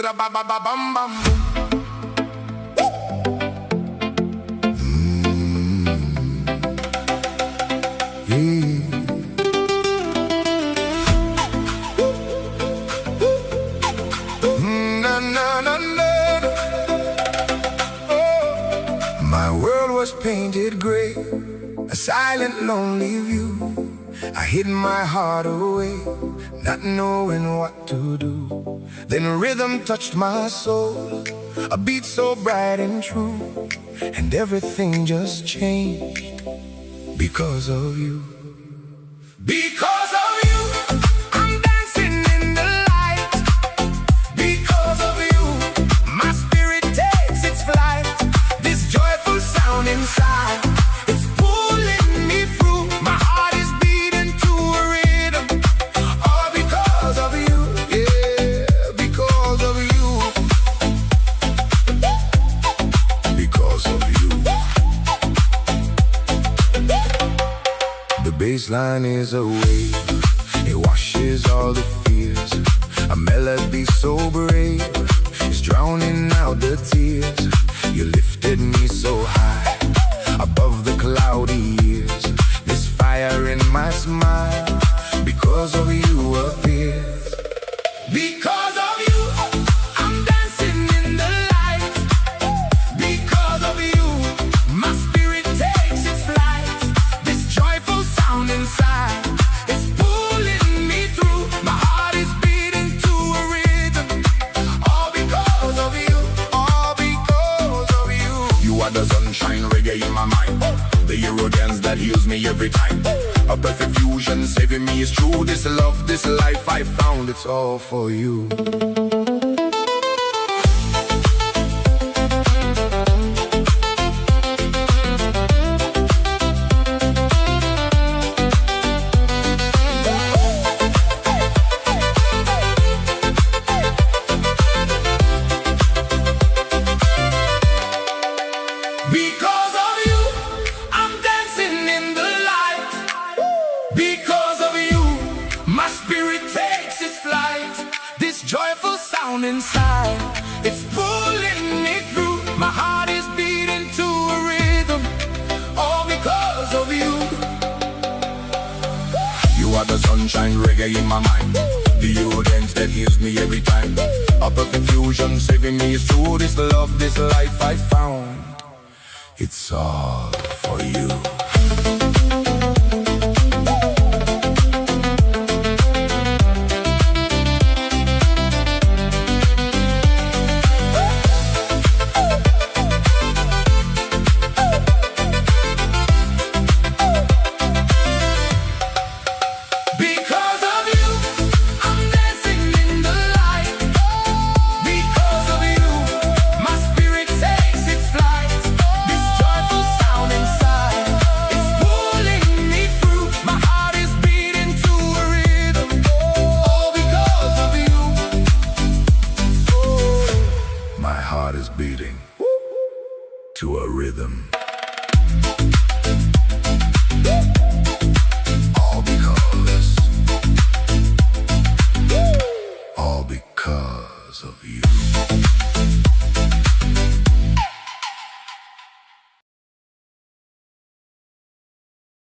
Ra-ba-ba-ba-bam-bam. My world was painted gray, a silent, lonely view. I hid my heart away, not knowing what to do. Then rhythm touched my soul, a beat so bright and true, and everything just changed because of you. Because of you, I'm dancing in the light. Because of you, my spirit takes its flight. This joyful sound inside, it's pulling me through. My heart is beating to a rhythm. All because of you, yeah, because of you. Because of you. The bass line is a wave, it washes all the fears. A melody so brave, it's drowning out the tears. You lifted me so high, above the cloudy years. This fire in my smile, because of you appears. Because of you, I'm dancing in the light. Because of you, my spirit takes its flight. This joyful sound inside, it's pulling me through. My heart is beating to a rhythm. All because of you, all because of you. You are the sunshine, reggae in my mind. The Eurodance that heals me every time. A perfect fusion, saving me is true. This love, this life I found, it's all for you. Because of you, I'm dancing in the light. Because of you, my spirit takes its flight. This joyful sound inside, it's pulling me through. My heart is beating to a rhythm. All because of you. You are the sunshine, reggae in my mind. The Eurodance that heals me every time. A perfect fusion, saving me is true. This love, this life I found, it's all for you. Because of you, I'm dancing in the light. Because of you, my spirit takes its flight. This joyful sound inside, it's pulling me through. My heart is beating to a rhythm. All because of you. My heart is beating to a rhythm.